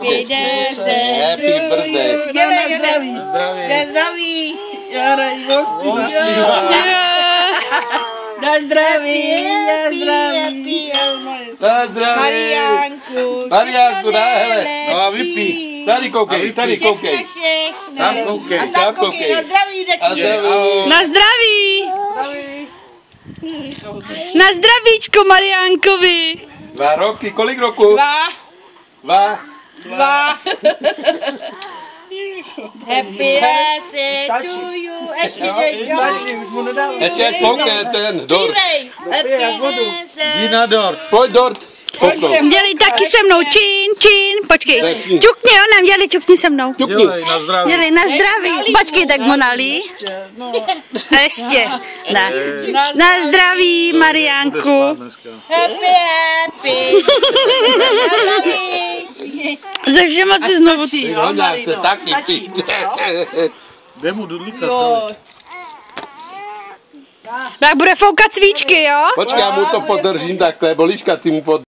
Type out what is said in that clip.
Happy birthday. Dělej, na zdraví. Na zdraví, Na zdraví. Mariánku, hele. No a vypij. Tady koukej. Tam koukej. Na zdraví řekni. Na zdraví! Na zdravíčko Mariánkovi! 2 roky, kolik roku? 2. Happy birthday to you. Ještě koukej ten dort. Happy birthday. Jdi na dort. Pojď dort. Dělej taky se mnou, čin, počkej. Začni. Čukni, nám dělej, čukni se mnou. Ťukni. Dělej na zdraví. Počkej, tak mu nalí. A ještě. Na zdraví, Mariánku. Happy. Ze všema si znovu. To taky pít. Jde mu dudlíka Tak bude foukat svíčky, jo? Počkej, já mu to podržím takhle, Bolička, ty mu pod...